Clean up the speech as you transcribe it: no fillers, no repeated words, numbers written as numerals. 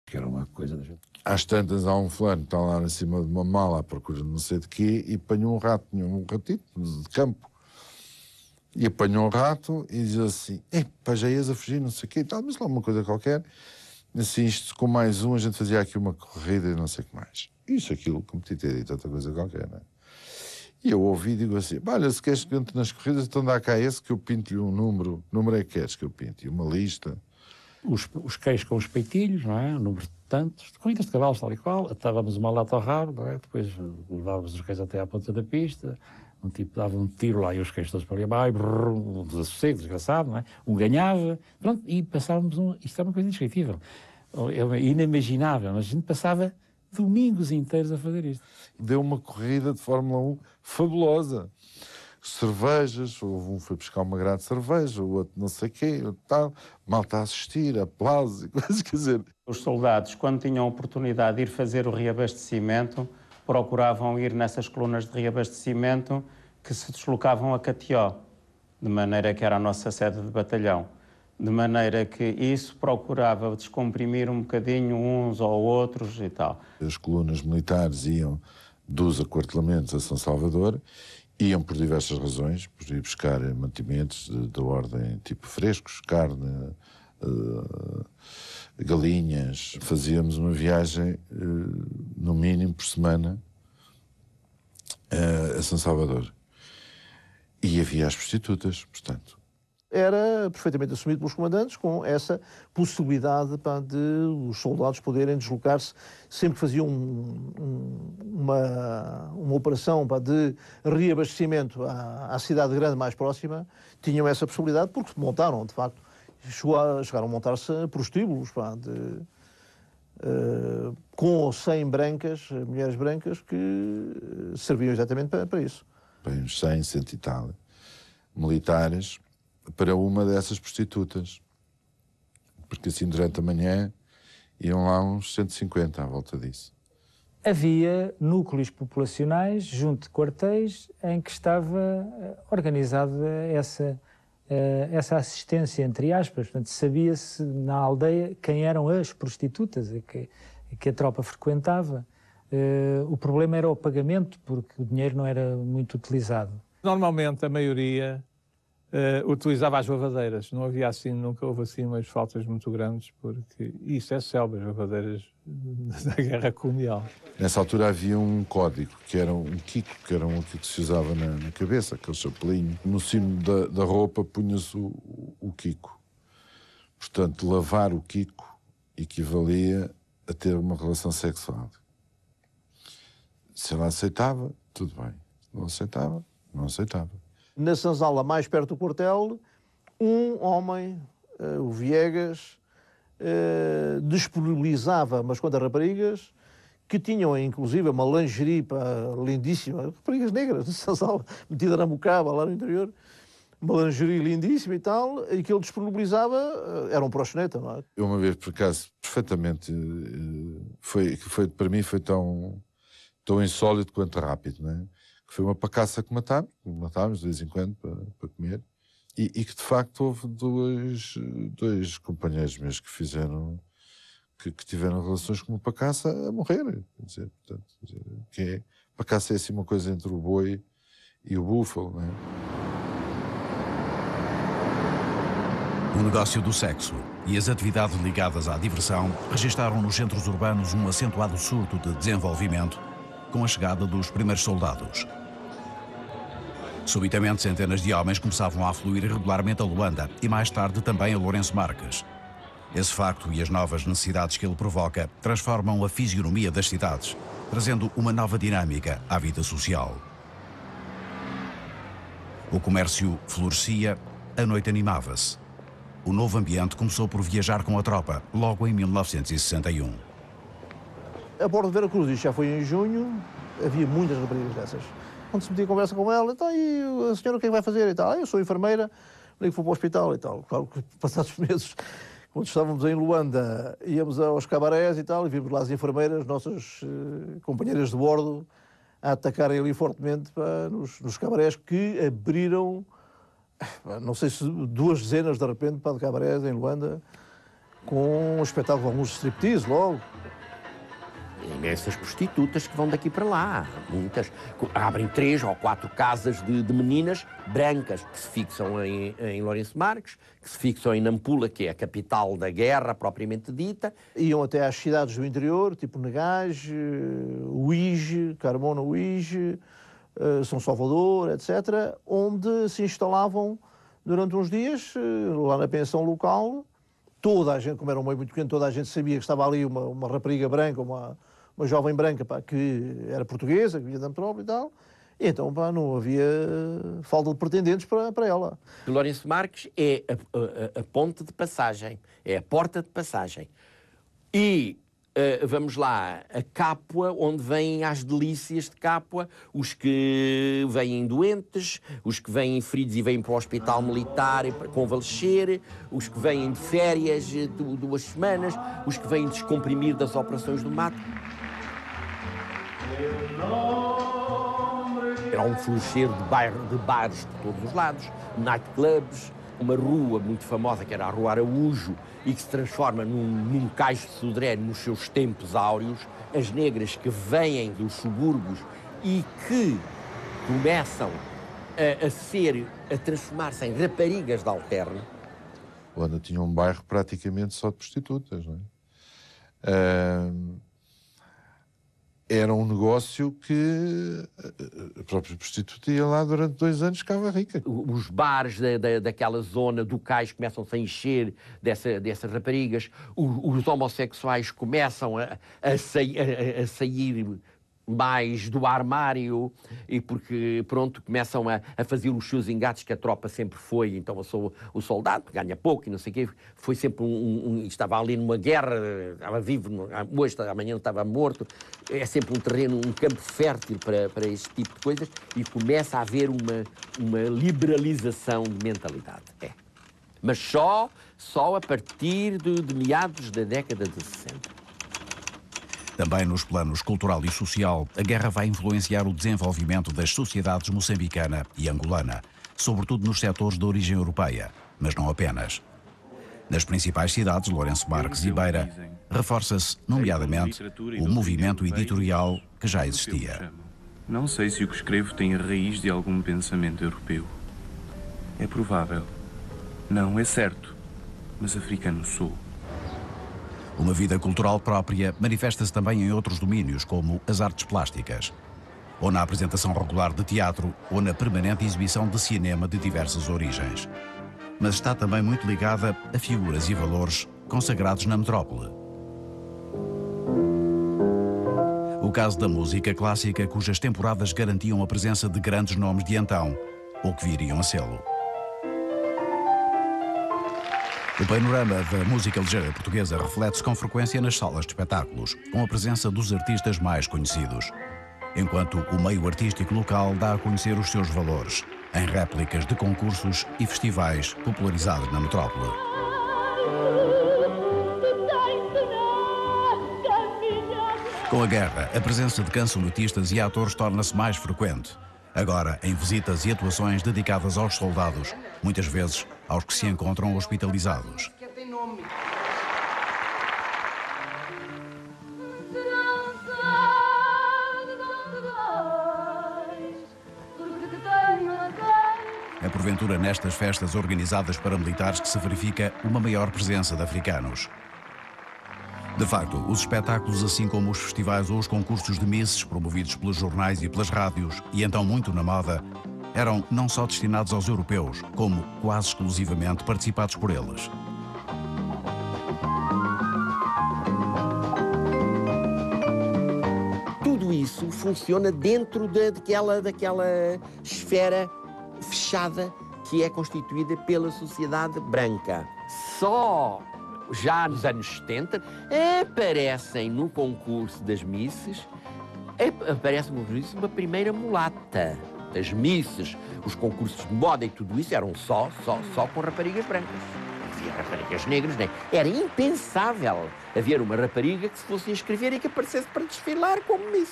que era uma coisa da gente. Às tantas há um fulano que está lá em cima de uma mala à procura de não sei de quê e apanhou um rato, um ratito de campo. E apanhou um rato e diz assim, pá, já ias a fugir, não sei o quê e tal, mas lá uma coisa qualquer. Assim, isto com mais um, a gente fazia aqui uma corrida e não sei o que mais. Isso, aquilo, como te ter dito, outra coisa qualquer, não é? E eu ouvi e digo assim, olha, se queres que entre nas corridas, então dá cá esse que eu pinto-lhe um número. Número é que queres que eu pinte? E uma lista. Os queijos com os peitilhos, não é? O número de tantos, de corridas de cavalos, tal e qual. Atávamos uma lata ao rabo, não é? Depois levávamos os queijos até à ponta da pista. Um tipo dava um tiro lá e os queijos todos para ali abaixo, um desassossego, desgraçado, não é? Um ganhava, pronto, e passávamos isto é uma coisa indescritível. É inimaginável, mas a gente passava domingos inteiros a fazer isto. Deu uma corrida de Fórmula 1 fabulosa. Cervejas, um foi buscar uma grade de cerveja, o outro não sei o quê, tal, malta a assistir, aplausos e coisas, quer dizer. Os soldados, quando tinham a oportunidade de ir fazer o reabastecimento, procuravam ir nessas colunas de reabastecimento que se deslocavam a Catió, de maneira que era a nossa sede de batalhão. De maneira que isso procurava descomprimir um bocadinho uns ou outros e tal. As colunas militares iam dos aquartelamentos a São Salvador, iam por diversas razões, por ir buscar mantimentos de ordem tipo frescos, carne, galinhas. Fazíamos uma viagem, no mínimo por semana, a São Salvador. E havia as prostitutas, portanto. Era perfeitamente assumido pelos comandantes com essa possibilidade de os soldados poderem deslocar-se sempre que faziam uma operação de reabastecimento à cidade grande mais próxima, tinham essa possibilidade porque montaram, de facto, chegaram a montar-se prostíbulos com ou sem brancas, mulheres brancas que serviam exatamente para isso. Bem, uns 100, 100 e tal, militares, para uma dessas prostitutas, porque assim durante a manhã iam lá uns 150 à volta disso. Havia núcleos populacionais junto de quartéis em que estava organizada essa assistência, entre aspas. Portanto, sabia-se na aldeia quem eram as prostitutas que a tropa frequentava. O problema era o pagamento, porque o dinheiro não era muito utilizado. Normalmente a maioria utilizava as lavadeiras. Não havia assim, nunca houve assim umas faltas muito grandes, porque isso é selva, as lavadeiras da Guerra Colonial. Nessa altura havia um código, que era um quico, que era um que se usava na cabeça, aquele chapelinho. No cimo da roupa punha-se o quico. Portanto, lavar o quico equivalia a ter uma relação sexual. Se ela aceitava, tudo bem. Não aceitava, não aceitava. Na senzala mais perto do quartel, um homem, o Viegas, disponibilizava umas quantas raparigas que tinham inclusive uma lingerie lindíssima, raparigas negras, de senzala, metida na mocaba lá no interior, uma lingerie lindíssima e tal, e que ele disponibilizava, era um proxeneta, não é? Eu uma vez, por acaso, perfeitamente, para mim foi tão insólito quanto rápido, não é? Foi uma pacaça que matávamos de vez em quando para comer, e que de facto houve dois companheiros meus que fizeram, que tiveram relações com uma pacaça a morrer. Quer dizer, portanto, pacaça é assim uma coisa entre o boi e o búfalo, não é? O negócio do sexo e as atividades ligadas à diversão registaram nos centros urbanos um acentuado surto de desenvolvimento com a chegada dos primeiros soldados. Subitamente, centenas de homens começavam a afluir regularmente a Luanda e mais tarde também a Lourenço Marques. Esse facto e as novas necessidades que ele provoca transformam a fisionomia das cidades, trazendo uma nova dinâmica à vida social. O comércio florescia, a noite animava-se. O novo ambiente começou por viajar com a tropa, logo em 1961. A bordo de Veracruz, isto já foi em junho, havia muitas raparigas dessas. Quando se metia conversa com ela, então, e a senhora o que é que vai fazer e tal? Eu sou enfermeira, nem que vou para o hospital e tal. Claro que passados meses, quando estávamos em Luanda, íamos aos cabarés e tal, e vimos lá as enfermeiras, nossas companheiras de bordo, a atacarem ali fortemente nos cabarés que abriram, não sei se 2 dezenas de repente, de cabarés em Luanda, com um espetáculo, alguns striptease logo. Imensas prostitutas que vão daqui para lá, muitas. Abrem 3 ou 4 casas de meninas brancas que se fixam em Lourenço Marques, que se fixam em Nampula, que é a capital da guerra propriamente dita. Iam até às cidades do interior, tipo Negage, Uíge, Carmona Uíge, São Salvador, etc., onde se instalavam durante uns dias, lá na pensão local. Toda a gente, como era um meio muito pequeno, toda a gente sabia que estava ali uma rapariga branca, uma jovem branca, pá, que era portuguesa, que vinha da metrópole e tal, e então, pá, não havia falta de pretendentes para ela. Lourenço Marques é a ponte de passagem, é a porta de passagem. E, vamos lá, a Capua, onde vêm as delícias de Capua, os que vêm doentes, os que vêm feridos e vêm para o hospital militar para convalescer, os que vêm de férias de 2 semanas, os que vêm descomprimir das operações do mato. Era um florescer de bares por todos os lados, nightclubs, uma rua muito famosa que era a Rua Araújo e que se transforma num cais de Sodré nos seus tempos áureos. As negras que vêm dos subúrbios e que começam a transformar-se em raparigas de alterno. Luanda tinha um bairro praticamente só de prostitutas, não é? Era um negócio que a própria prostituta ia lá durante 2 anos, ficava rica. Os bares daquela zona do cais começam-se a encher dessas raparigas. Os homossexuais começam a sair mais do armário e porque, pronto, começam a fazer os seus engates que a tropa sempre foi. Então eu sou o soldado, que ganha pouco e não sei o quê. Foi sempre estava ali numa guerra, estava vivo, hoje, amanhã estava morto. É sempre um terreno, um campo fértil para este tipo de coisas e começa a haver uma liberalização de mentalidade. Mas só a partir de meados da década de 60. Também nos planos cultural e social, a guerra vai influenciar o desenvolvimento das sociedades moçambicana e angolana, sobretudo nos setores de origem europeia, mas não apenas. Nas principais cidades, Lourenço Marques e Beira, reforça-se, nomeadamente, o movimento editorial que já existia. Não sei se o que escrevo tem a raiz de algum pensamento europeu. É provável. Não, é certo. Mas africano sou. Uma vida cultural própria manifesta-se também em outros domínios, como as artes plásticas, ou na apresentação regular de teatro, ou na permanente exibição de cinema de diversas origens. Mas está também muito ligada a figuras e valores consagrados na metrópole. O caso da música clássica, cujas temporadas garantiam a presença de grandes nomes de então, ou que viriam a sê-lo. O panorama da música ligeira portuguesa reflete-se com frequência nas salas de espetáculos, com a presença dos artistas mais conhecidos, enquanto o meio artístico local dá a conhecer os seus valores, em réplicas de concursos e festivais popularizados na metrópole. Com a guerra, a presença de cancionetistas e atores torna-se mais frequente, agora em visitas e atuações dedicadas aos soldados, muitas vezes aos que se encontram hospitalizados. É porventura nestas festas organizadas para militares que se verifica uma maior presença de africanos. De facto, os espetáculos, assim como os festivais ou os concursos de misses promovidos pelos jornais e pelas rádios, e então muito na moda, eram não só destinados aos europeus, como quase exclusivamente participados por eles. Tudo isso funciona dentro daquela esfera fechada que é constituída pela sociedade branca. Só já nos anos 70 aparecem no concurso das misses, aparece uma primeira mulata. As misses, os concursos de moda e tudo isso eram só com raparigas brancas. Não havia raparigas negras, nem. Era impensável haver uma rapariga que se fosse inscrever e que aparecesse para desfilar como miss.